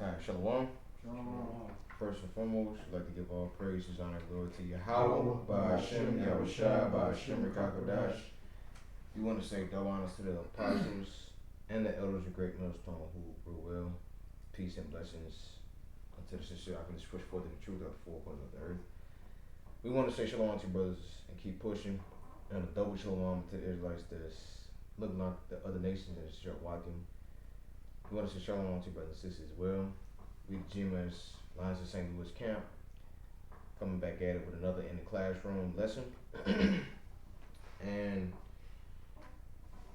Alright, Shalom. Shalom. First and foremost, I'd like to give all praises, honor, and glory to Yahweh, by Hashem, Yahushua, by Hashem, Rakakodash. We want to say double honors to the apostles and the elders of Great Millstone who rule well. Peace and blessings unto the sincere. I can just push forth in the truth of the four corners of the earth. We want to say shalom to brothers and keep pushing. And a double shalom to the Israelites that's looking like the other nations and start watching. We want to say shalom to brothers and sisters as well. We the GMS Lions of St. Louis Camp coming back at it with another in the classroom lesson. And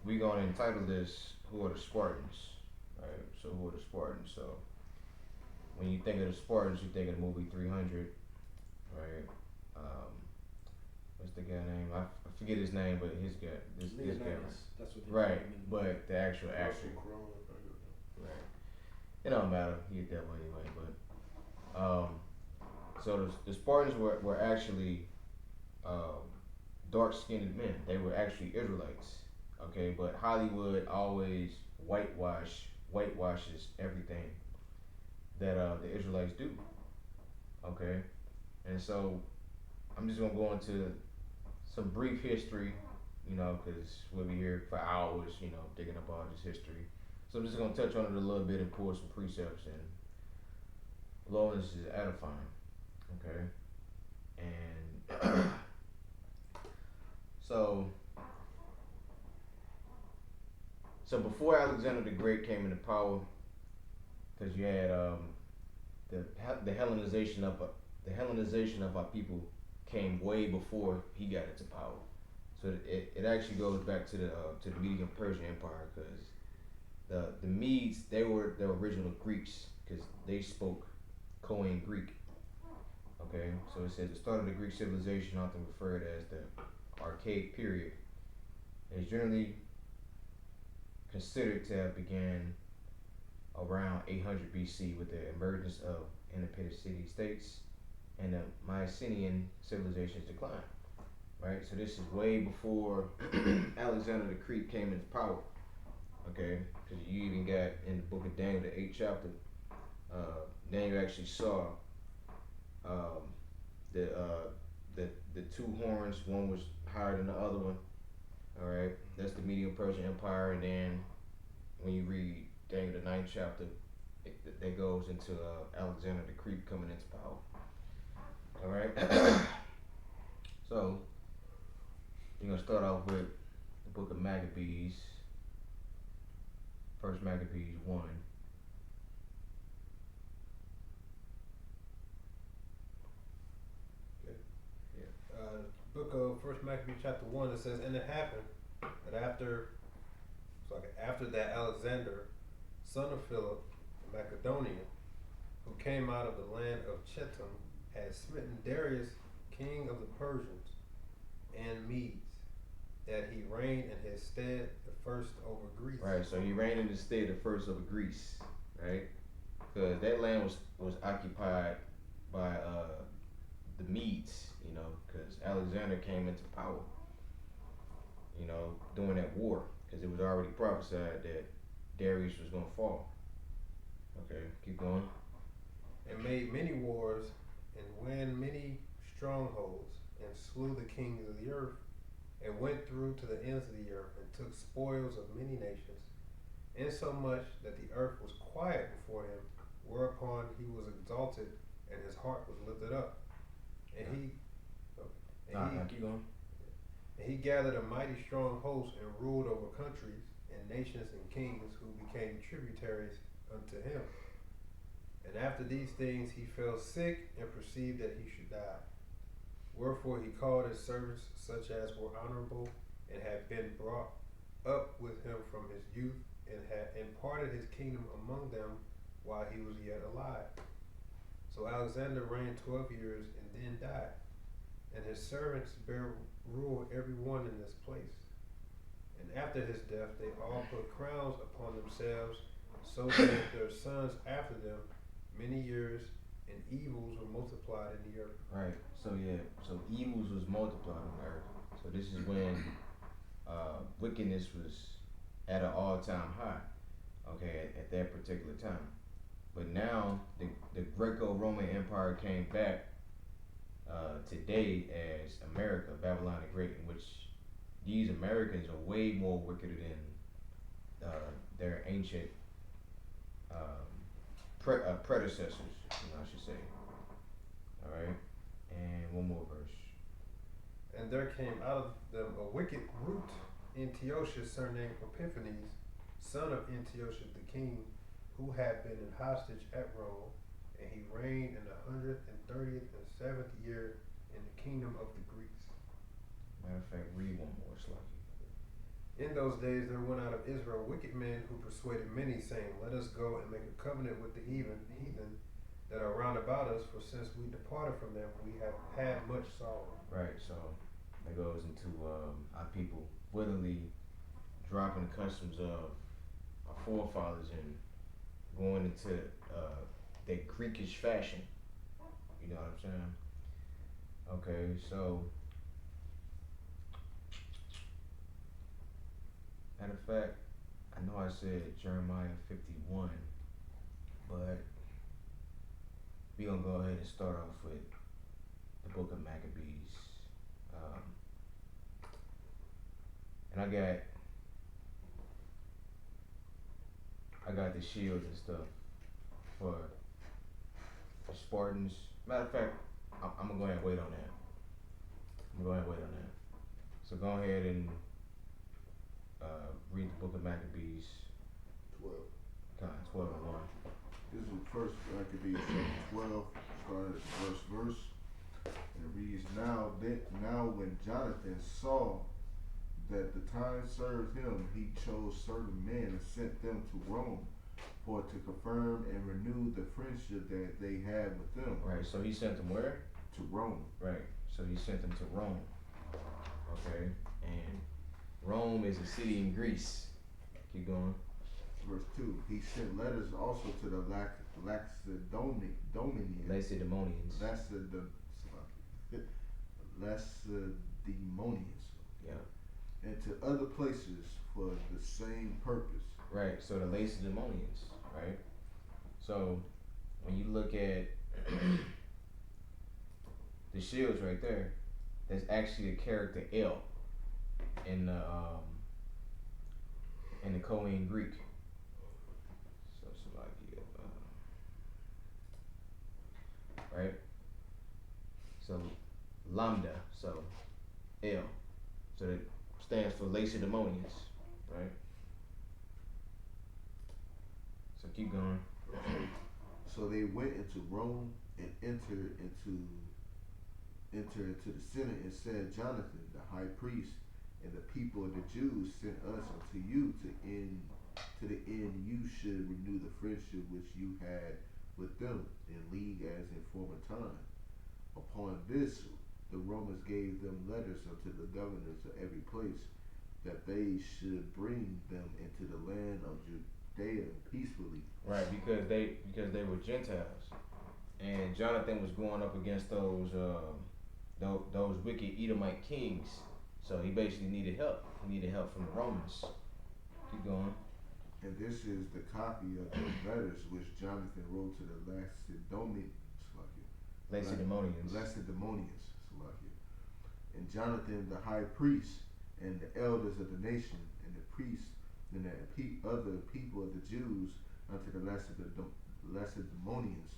we're going to entitle this Who Are the Spartans? Right? So who are the Spartans? So when you think of the Spartans, you think of the movie 300, right? What's the guy name? I forget his name, but his guy, this guy, That's what right? But the actual actor, right? It don't matter. He a devil anyway. But so the Spartans were actually dark-skinned men. They were actually Israelites. Okay, but Hollywood always whitewashes everything that the Israelites do. Okay, and so I'm just gonna go into some brief history, because we'll be here for hours, digging up all this history. So I'm just gonna touch on it a little bit and pull some precepts, and Lord, this is edifying. Okay, and so before Alexander the Great came into power, because you had the Hellenization of our people came way before he got into power. So it actually goes back to the Median Persian Empire, because the Medes, they were the original Greeks because they spoke Koine Greek. Okay, so it says the start of the Greek civilization, often referred as the Archaic period, is generally considered to have began around 800 BC with the emergence of independent city-states and the Mycenaean civilization's decline. Right, so this is way before Alexander the Great came into power. Okay, because you even got in the book of Daniel, the 8th chapter, Daniel actually saw um, the the two horns. One was higher than the other one. All right, that's the Median Persian Empire, and then when you read Daniel the 9th chapter, that goes into Alexander the Great coming into power. All right, so we're gonna start off with the book of Maccabees, First Maccabees 1. Book of First Maccabees chapter 1, it says, and it happened that after that Alexander, son of Philip, the Macedonian, who came out of the land of Chetam, had smitten Darius, king of the Persians and Medes, that he reigned in his stead the first over Greece. Right, so he reigned in his stead the first over Greece, right? Because that land was occupied by the Medes, because Alexander came into power, during that war, because it was already prophesied that Darius was going to fall. Okay, keep going. And made many wars, and won many strongholds, and slew the kings of the earth, and went through to the ends of the earth, and took spoils of many nations, insomuch that the earth was quiet before him, whereupon he was exalted, and his heart was lifted up. Keep going. And he gathered a mighty strong host, and ruled over countries, and nations, and kings, who became tributaries unto him. And after these things he fell sick, and perceived that he should die. Wherefore he called his servants, such as were honorable, and had been brought up with him from his youth, and had imparted his kingdom among them while he was yet alive. So Alexander reigned 12 years, and then died. And his servants bare rule every one in this place. And after his death they all put crowns upon themselves, so that their sons after them many years, and evils were multiplied in the earth. Right. So evils was multiplied on the earth. So this is when wickedness was at an all-time high. Okay, at that particular time. But now the Greco-Roman Empire came back today as America, Babylon the Great, in which these Americans are way more wicked than their ancient um, predecessors, I should say. All right, and one more verse. And there came out of them a wicked root, Antiochus, surnamed Epiphanes, son of Antiochus the king, who had been in hostage at Rome, and he reigned in the 137th year in the kingdom of the Greeks. Matter of fact, read one more, Slucky. In those days there went out of Israel wicked men who persuaded many, saying, Let us go and make a covenant with the heathen that are round about us, for since we departed from them, we have had much sorrow. Right, so that goes into our people willingly dropping the customs of our forefathers and going into their Greekish fashion. You know what I'm saying? Okay, so matter of fact, I know I said Jeremiah 51, but we gonna go ahead and start off with the book of Maccabees. And I got the shields and stuff for the Spartans. Matter of fact, I'm gonna go ahead and wait on that. So go ahead and read the book of Maccabees, 12. 12 and 1. This is first Maccabees chapter 12, starting at the first verse. And it reads, Now when Jonathan saw that the time served him, he chose certain men and sent them to Rome for to confirm and renew the friendship that they had with them. Right, so he sent them where? To Rome. Right, so he sent them to Rome. Okay, and Rome is a city in Greece. Keep going. Verse 2, he sent letters also to the Lacedaemonians. Lacedaemonians. Yeah. And to other places for the same purpose. Right, so the Lacedaemonians, right? So when you look at the shields right there, there's actually the character L in the Koine Greek. So Slovakia, right? So lambda, so L, so it stands for Lacedaemonians, right? So keep going. So they went into Rome and entered into the Senate and said, Jonathan, the high priest, and the people of the Jews sent us unto you to the end you should renew the friendship which you had with them in league as in former time. Upon this, the Romans gave them letters unto the governors of every place, that they should bring them into the land of Judea peacefully. Right, because they were Gentiles, and Jonathan was going up against those wicked Edomite kings. So he basically needed help. He needed help from the Romans. Keep going. And this is the copy of the letters which Jonathan wrote to the Lacedaemonians. And Jonathan the high priest and the elders of the nation and the priests and the other people of the Jews unto the Lacedaemonians,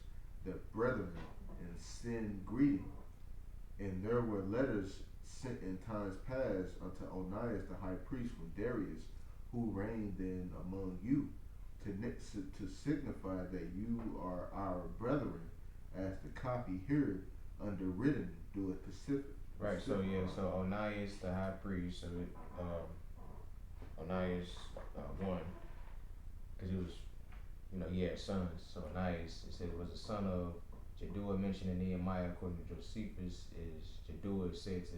the brethren, and send greeting. And there were letters sent in times past unto Onias the high priest from Darius, who reigned then among you, to signify that you are our brethren, as the copy here underwritten doeth specific. Right. So yeah. So Onias the high priest. So Onias one, because he was, he had sons. So Onias, it said, was a son of Jaddua, mentioned in Nehemiah according to Josephus. Is Jaddua is said to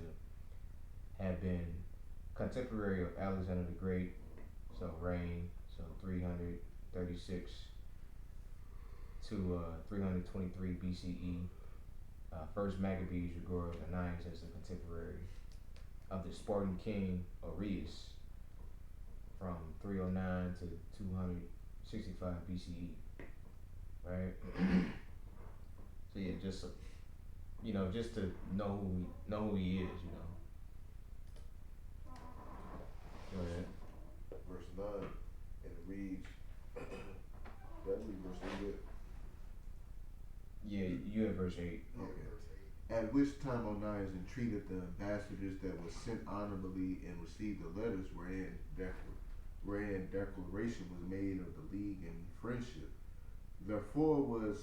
have been contemporary of Alexander the Great. So reign, so 336 to 323 BCE. First Maccabees record Onias as a contemporary of the Spartan king Arius from 309 to 265 BCE. right? So yeah, just just to know who he is, Go ahead. Verse 9, and it reads, that read verse 8. Yeah, you at verse 8. Okay. At which time Onias entreated the ambassadors that were sent honorably and received the letters wherein declaration was made of the league and friendship. Therefore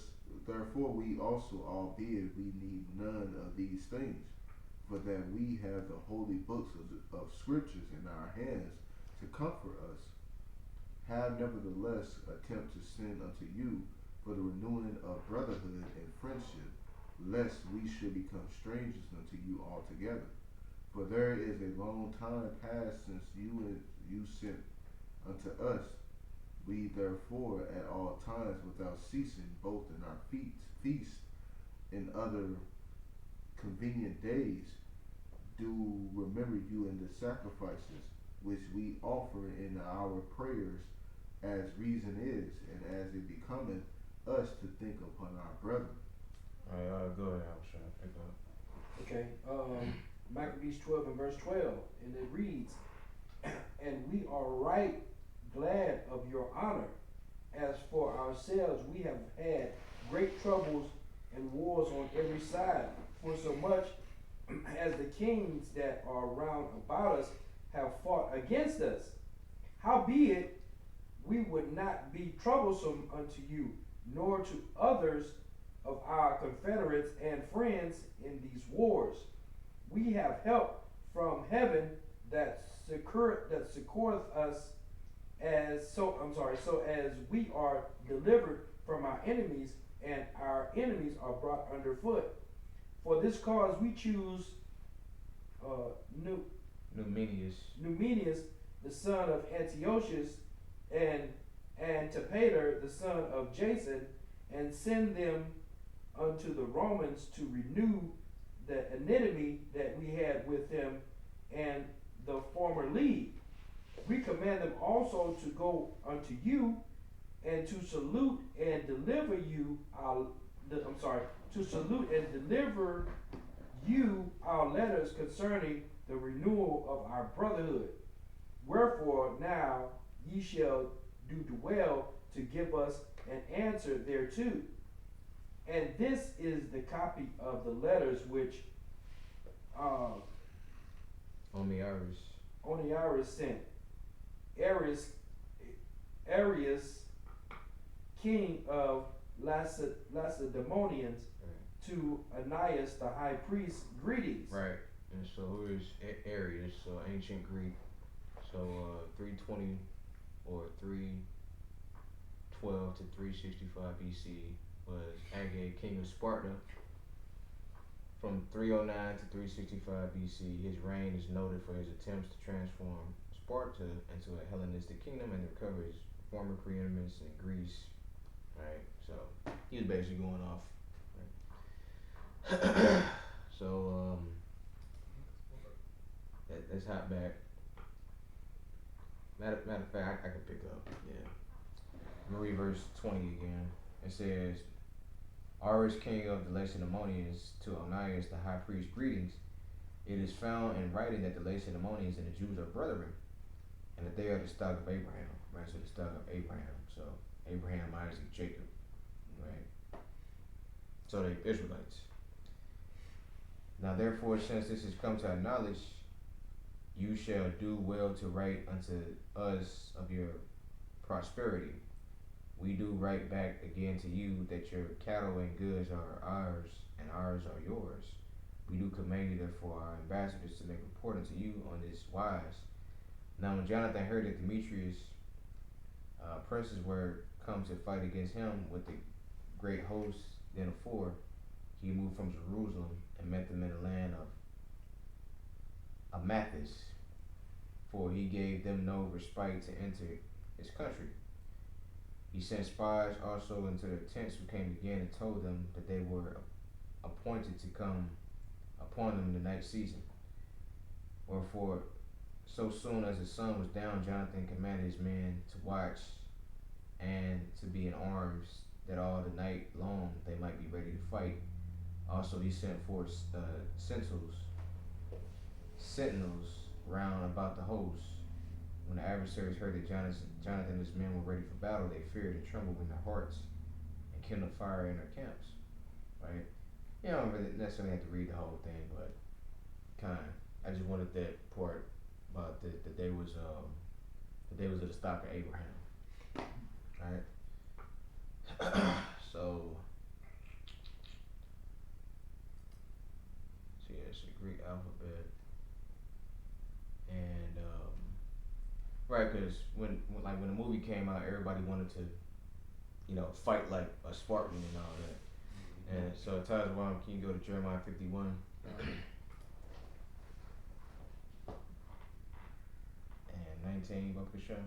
therefore we also, albeit we need none of these things, for that we have the holy books of scriptures in our hands to comfort us, have nevertheless attempt to send unto you for the renewing of brotherhood and friendship, lest we should become strangers unto you altogether. For there is a long time past since you sent unto us. We therefore at all times without ceasing, both in our feast and other convenient days, do remember you in the sacrifices which we offer in our prayers, as reason is, and as it becometh us to think upon our brethren. Alright, go ahead, Abshai. Pick up. Okay, Maccabees 12 and verse 12, and it reads, and we are right glad of your honor. As for ourselves, we have had great troubles and wars on every side, for so much as the kings that are round about us have fought against us. Howbeit, we would not be troublesome unto you, nor to others of our confederates and friends in these wars. We have help from heaven that succoreth us so as we are delivered from our enemies, and our enemies are brought under foot. For this cause we choose Numenius, the son of Antiochus, and Antipater, the son of Jason, and send them unto the Romans to renew the enmity that we had with them and the former league. We command them also to go unto you and to salute and deliver you our letters concerning the renewal of our brotherhood. Wherefore now ye shall do well to give us an answer thereto. And this is the copy of the letters which Oniaris sent. Arius, king of Lacedaemonians, to Onias the high priest, greetings. Right. And so who is Arius? So ancient Greek. So 320 or 312 to 365 BC was Agag, king of Sparta. From 309 to 365 BC, his reign is noted for his attempts to transform Sparta into a Hellenistic kingdom and recover his former preeminence in Greece. Right, so he was basically going off. Right? So let's hop back. Matter of fact, I can pick up. Yeah, I'm gonna read verse 20 again. It says, Arius, king of the Lacedaemonians, to Onias the high priest, greetings. It is found in writing that the Lacedaemonians and the Jews are brethren, and that they are the stock of Abraham. Right, so the stock of Abraham. So Abraham, Isaac, Jacob. Right. So they Israelites. Now therefore, since this has come to our knowledge, you shall do well to write unto us of your prosperity. We do write back again to you that your cattle and goods are ours, and ours are yours. We do command you therefore our ambassadors to make report unto you on this wise. Now when Jonathan heard that Demetrius princes were come to fight against him with the great host then afore, he moved from Jerusalem and met them in the land of Amathus, for he gave them no respite to enter his country. He sent spies also into their tents, who came again and told them that they were appointed to come upon them in the night season. Wherefore, so soon as the sun was down, Jonathan commanded his men to watch and to be in arms that all the night long they might be ready to fight. Also, he sent forth sentinels round about the host. When the adversaries heard that Jonathan and his men were ready for battle, they feared and trembled in their hearts and kindled fire in their camps. Right? You don't really necessarily have to read the whole thing, but kind. I just wanted that part about that they was of the stock of Abraham. Right? So yeah, it's a Greek alphabet, and right, because when the movie came out, everybody wanted to fight like a Spartan and all that. And so Tazwan, can you go to Jeremiah 51 and 19, Bakasha?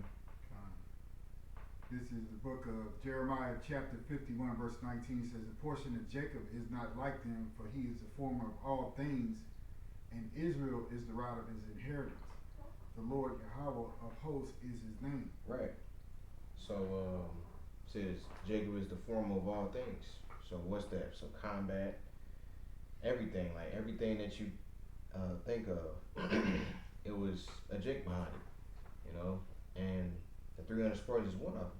This is the book of Jeremiah chapter 51 verse 19 says, the portion of Jacob is not like them, for he is the former of all things, and Israel is the right of his inheritance. The Lord Yahweh of hosts is his name. Right. So says Jacob is the former of all things. So what's that? So combat, everything, like everything that you think of, it was a Jake behind it, and the 300 Spartans is one of them.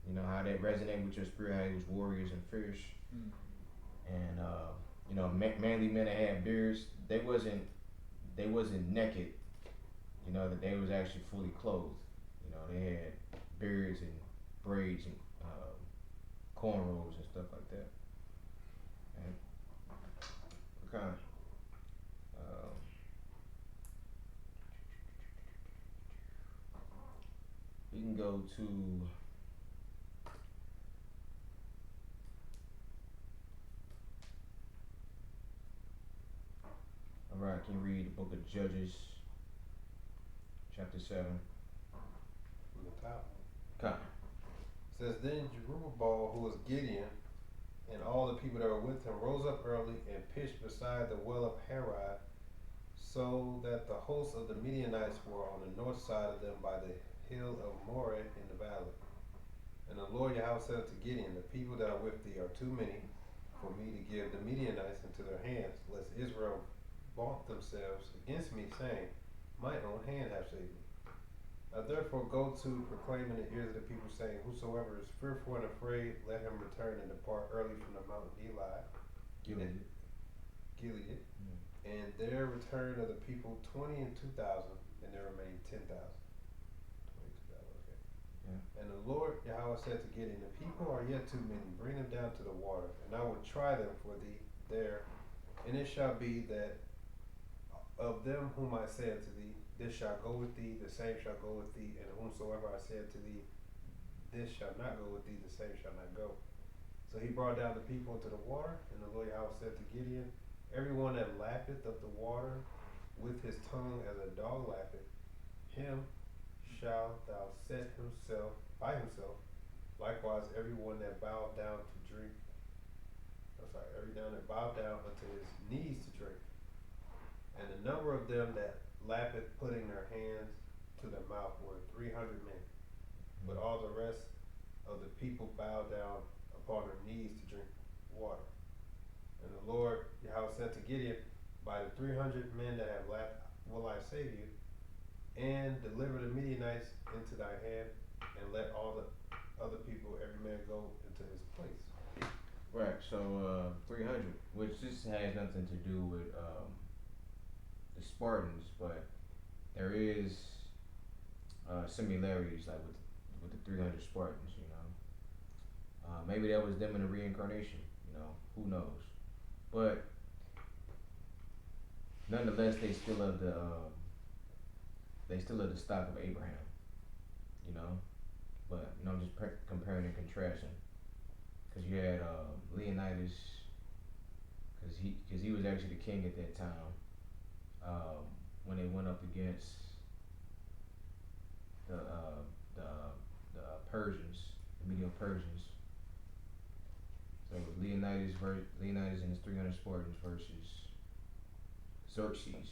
You know how that resonated with your spirit, how he was warriors and fierce, and manly men that had beards. They wasn't naked. That they was actually fully clothed. They had beards and braids and cornrows and stuff like that. And okay. You can go to alright, can you read the book of Judges, chapter 7? From the top. Okay. It says, then Jerubbaal, who was Gideon, and all the people that were with him, rose up early and pitched beside the well of Harod, so that the hosts of the Midianites were on the north side of them by the hill of Moreh in the valley. And the Lord Yahweh said to Gideon, the people that are with thee are too many for me to give the Midianites into their hands, lest Israel vaunt themselves against me, saying, my own hand hath saved me. Now therefore go to proclaim in the ears of the people, saying, whosoever is fearful and afraid, let him return and depart early from the mount Gilead, and there return of the people 20 and 2,000, and there remained 10,000. 22,000, okay. Yeah. And the Lord Yahweh said to Gideon, the people are yet too many, bring them down to the water, and I will try them for thee there. And it shall be that of them whom I say unto thee, this shall go with thee, the same shall go with thee, and whomsoever I say unto thee, this shall not go with thee, the same shall not go. So he brought down the people into the water, and the Lord Yahweh said to Gideon, everyone that lappeth of the water with his tongue as a dog lappeth, him shalt thou set himself by himself. Likewise, everyone that bowed down to drink, everyone that bowed down unto his knees to drink. And the number of them that lappeth, putting their hands to their mouth, were 300 men. But all the rest of the people bowed down upon their knees to drink water. And the Lord Yahweh said to Gideon, by the 300 men that have lapped will I save you, and deliver the Midianites into thy hand, and let all the other people, every man go into his place. Right, so 300, which this has nothing to do with the Spartans, but there is similarities like with the 300 Spartans, maybe that was them in a reincarnation, who knows, but nonetheless they still of the stock of Abraham, but I'm just comparing and contrasting, because you had Leonidas, because he was actually the king at that time, when they went up against the Persians, the Median Persians. So it was Leonidas and his 300 Spartans versus Xerxes.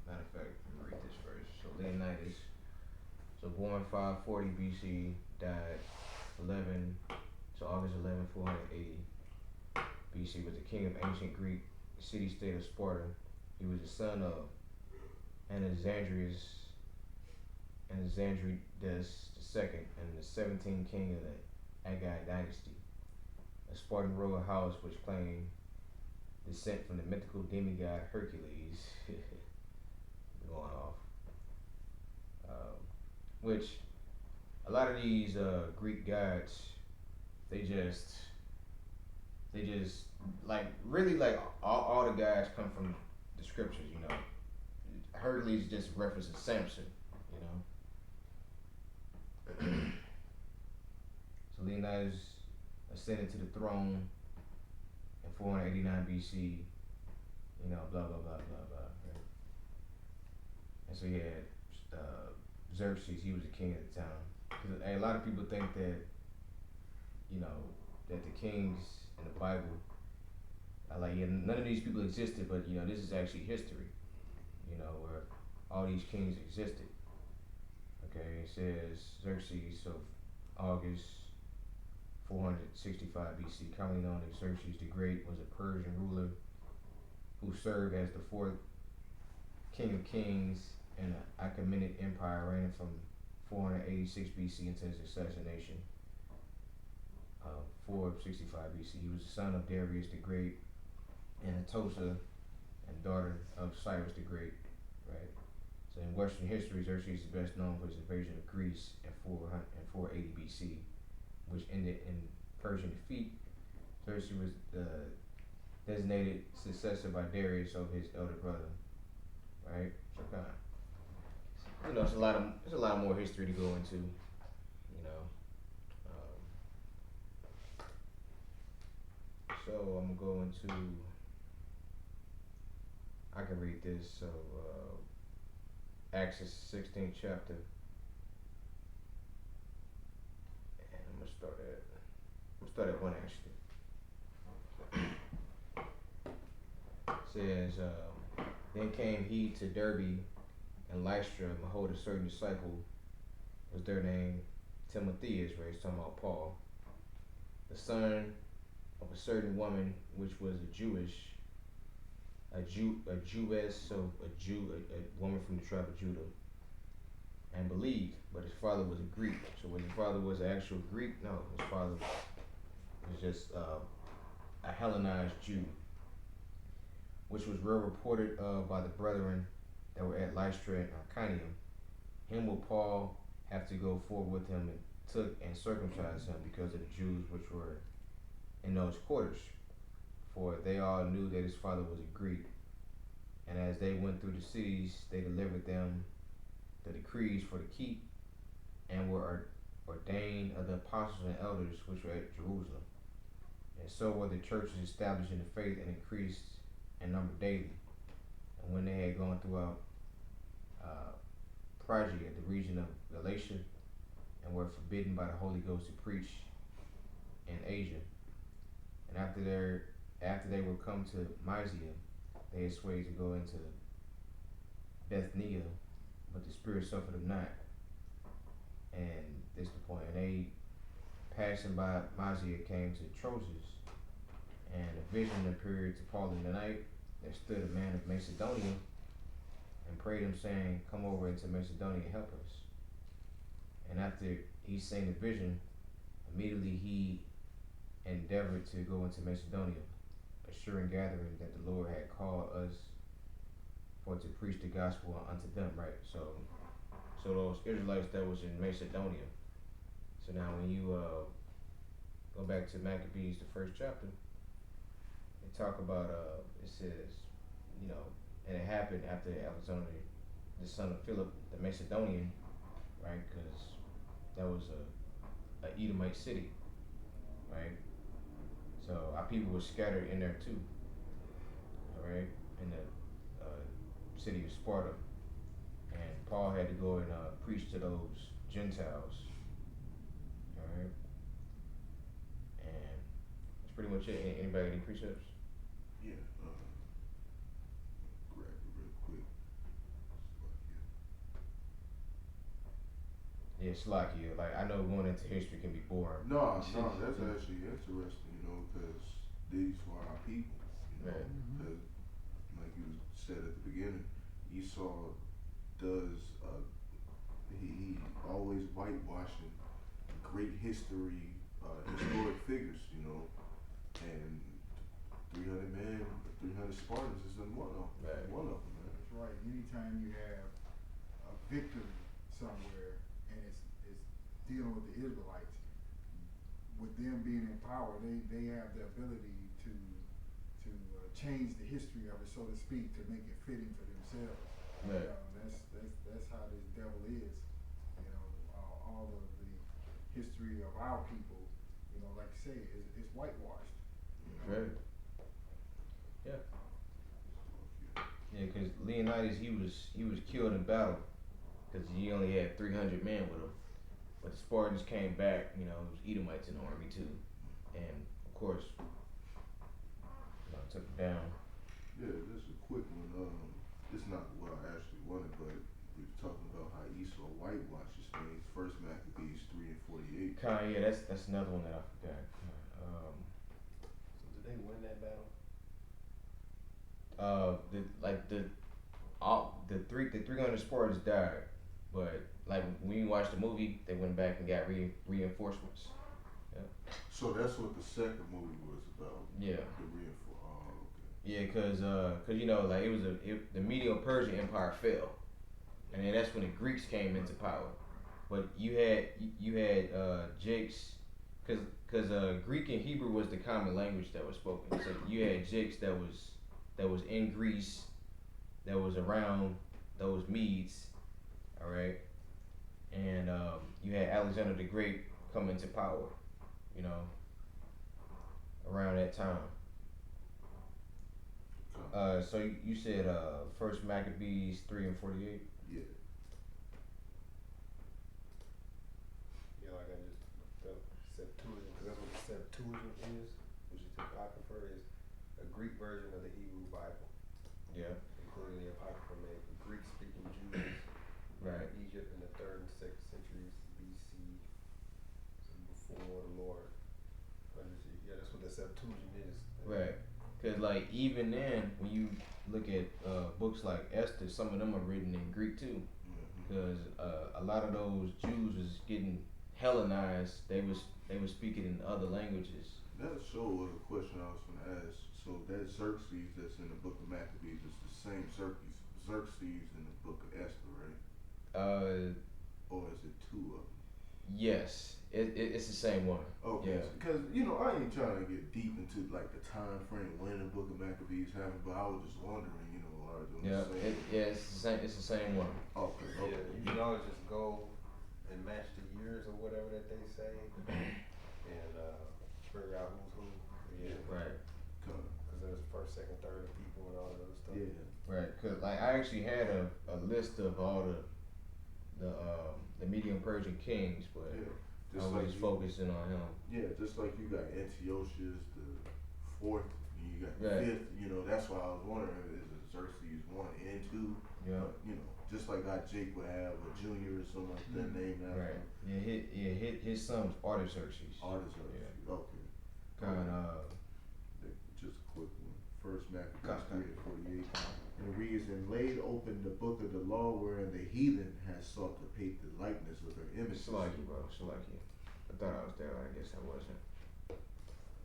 Matter of fact, let me read this first. So Leonidas, born 540 BC, died 11 August 11, 480 BC, was the king of ancient Greek city-state of Sparta. He was the son of Anaxandrius II and the 17th king of the Agite dynasty. A Spartan royal house which claimed descent from the mythical demigod Hercules. Going off. Which a lot of these Greek gods, they just like really like all the gods come from the scriptures, you know. Hercules just references Samson, you know. So Leonidas ascended to the throne in 489 BC, you know, blah blah blah blah blah. Right? And so he had Xerxes, he was the king at the time. Because a lot of people think that, you know, that the kings in the Bible, like, yeah, none of these people existed, but, you know, this is actually history, you know, where all these kings existed. Okay, it says Xerxes of August 465 BC, commonly known as Xerxes the Great, was a Persian ruler who served as the fourth king of kings in the Achaemenid Empire, reigning from 486 BC until his assassination. 465 BC. He was the son of Darius the Great and Atosa, and daughter of Cyrus the Great. Right. So in Western history, Xerxes is best known for his invasion of Greece in 480 BC, which ended in Persian defeat. Xerxes was the designated successor by Darius over his elder brother. Right. So kind of, you know, there's a lot more history to go into, you know. So I'm gonna go into. I can read this. So Acts 16th chapter, and I'm gonna start at one actually. It says, then came he to Derbe and Lystra, and behold, a certain disciple was their name Timotheus, right? He's talking about Paul, the son of a certain woman which was a Jewess, so a woman from the tribe of Judah, and believed, but his father was a Greek. So when his father was an actual Greek, no, his father was just a Hellenized Jew, which was well reported by the brethren that were at Lystra and Iconium. Him will Paul have to go forward with him and took and circumcised him because of the Jews which were in those quarters, for they all knew that his father was a Greek. And as they went through the cities, they delivered them the decrees for the keep, and were ordained of the apostles and elders which were at Jerusalem. And so were the churches established in the faith and increased in number daily. And when they had gone throughout Phrygia, the region of Galatia, and were forbidden by the Holy Ghost to preach in Asia. And after they were come to Mysia, they had swayed to go into Bithynia, but the Spirit suffered them not. And this is the point. And they, passing by Mysia, came to Troas, and a vision appeared to Paul in the night. There stood a man of Macedonia and prayed him, saying, come over into Macedonia and help us. And after he seen the vision, immediately he endeavored to go into Macedonia, assuring gathering that the Lord had called us for to preach the gospel unto them. Right. So those Israelites that was in Macedonia. So now when you go back to Maccabees, the first chapter, they talk about it says, you know, and it happened after Alexander, the son of Philip, the Macedonian, right? Because that was a Edomite city, right? So our people were scattered in there too, all right, in the city of Sparta. And Paul had to go and preach to those Gentiles, all right? And that's pretty much it. Anybody got any precepts? Yeah. Grab it real quick. Yeah, Slovakia. Like I know going into history can be boring. No, that's actually interesting, you know, because these were our people, you know, Right. because like you said at the beginning, Esau does, he always whitewashing great history, historic figures, you know, and 300 men, 300 Spartans is in one of them, Right. man. That's right. Anytime you have a victory somewhere and it's dealing with the Israelites, with them being in power, they have the ability to change the history of it, so to speak, to make it fitting for themselves. Right. That's how this devil is. You know, all of the history of our people, you know, like you say, is whitewashed. You know? Right. Yeah. Yeah, because Leonidas he was killed in battle because he only had 300 men with him. But the Spartans came back. You know, it was Edomites in the army too, and of course, took them down. Yeah, just a quick one. It's not what I actually wanted, but we were talking about how Esau whitewashes things. First Maccabees 3:48. Yeah, that's another one that I forgot. So did they win that battle? The 300 Spartans died, but like when you watch the movie, they went back and got reinforcements. So that's what the second movie was about. Yeah. The reinforcement. Oh, okay. Yeah, cause you know like the Medo-Persian Empire fell, and then that's when the Greeks came into power. But you had Jakes, cause Greek and Hebrew was the common language that was spoken. So you had Jakes that was in Greece, that was around those Medes, all right, and you had Alexander the Great come into power, you know, around that time. So you said First Maccabees 3:48. Yeah. Yeah, like I just looked up Septuagint, because that's what the Septuagint is, which is the Apocrypha, is a Greek version of the Hebrew Bible, Yeah. including the Apocrypha made for Greek-speaking Jews Right. in Egypt in the 3rd and 6th centuries BC, so before the Lord. Yeah, that's what the Septuagint is. Right. Cause like even then, when you look at books like Esther, some of them are written in Greek too. Cause a lot of those Jews was getting Hellenized. They was speaking in other languages. That sure was a question I was going to ask. So that Xerxes that's in the book of Maccabees is the same Xerxes in the book of Esther, right? Or is it two of them? Yes, it's the same one. Okay, Yeah. because you know I ain't trying to get deep into like the time frame when the book of Maccabees happened, but I was just wondering, you know, are they Yeah. the same? It's the same. It's the same one. Okay, Yeah, okay. you can always just go and match the years or whatever that they say, and figure out who's who. Yeah, Right. Kinda. because there's first, second, third of people and all that other stuff. Yeah. Right. Cause like I actually had a list of all the medium Persian kings, but Yeah. I Just was like just you, focusing on him. yeah, just like you got Antiochus the fourth, and you got the Right. fifth. You know, that's why I was wondering is it Xerxes 1 and 2? Yeah. You know, just like how Jake would have a junior or something like that named after Right. him. His son was Artaxerxes. Artaxerxes. Yeah. Okay. Kind Just a quick one. First Maccabees Got 3:48. And it reads, and laid open the book of the law wherein the heathen has sought to paint the likeness of their images. Salaki, bro. Salaki. I thought I was there. I guess I wasn't.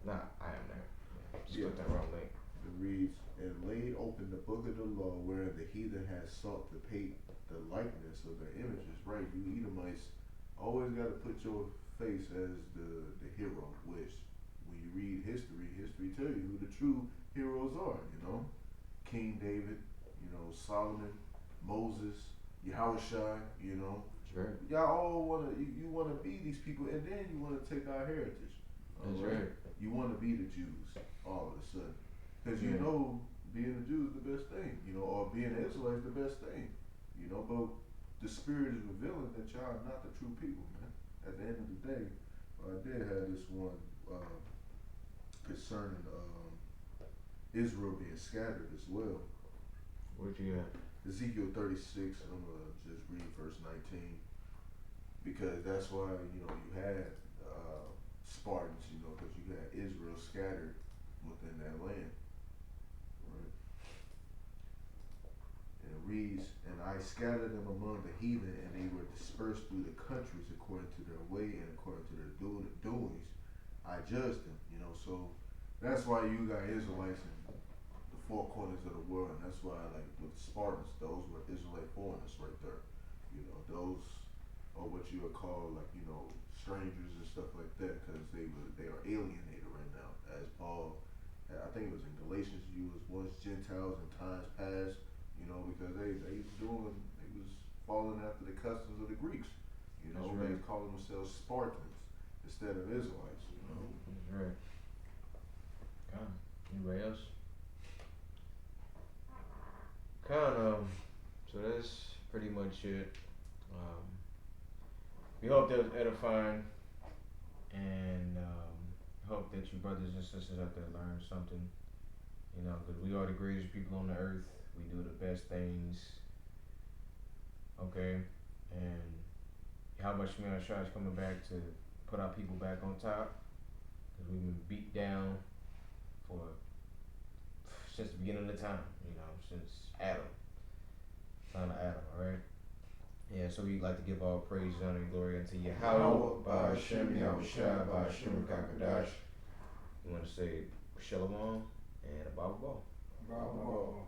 Nah, I am there. Yeah. Just put that wrong link. It reads, and laid open the book of the law wherein the heathen has sought to paint the likeness of their images. Right, you Edomites always got to put your face as the hero, which when you read history tell you who the true heroes are, you know? King David, you know, Solomon, Moses, Yahushua, you know. That's right. Y'all all wanna you wanna be these people, and then you wanna take our heritage. That's alright? right. You wanna be the Jews all of a sudden, because you Yeah. know being a Jew is the best thing, you know, or being an Israelite is the best thing, you know. But the Spirit is revealing that y'all are not the true people, man. At the end of the day, I did have this one concerning Israel being scattered as well. What you got? Ezekiel 36, I'm gonna just read verse 19. because that's why you had Spartans, because you had Israel scattered within that land, right? And it reads, "And I scattered them among the heathen, and they were dispersed through the countries according to their way and according to their doings. I judged them." So that's why you got Israelites in the four corners of the world, and that's why, like with the Spartans, those were Israelite foreigners right there. Those are what you would call like strangers and stuff like that, because they are alienated right now. As Paul, I think it was in Galatians, you was once Gentiles in times past, because they was following after the customs of the Greeks. That's They right. was calling themselves Spartans instead of Israelites. That's right. Con. Anybody else? So that's pretty much it. Um, we hope that was edifying, and hope that you brothers and sisters out there learned something. Because we are the greatest people on the earth. We do the best things. Okay, and how much Shimon Shah is coming back to put our people back on top, because we've been beat down for since the beginning of the time. Since Adam, son of Adam. All right. Yeah, so we'd like to give all praise, honor, and glory unto Yahweh, by Hashem, Yahushua, by Hashem, Kakadash. We want to say Shalom and Abba. Bravo.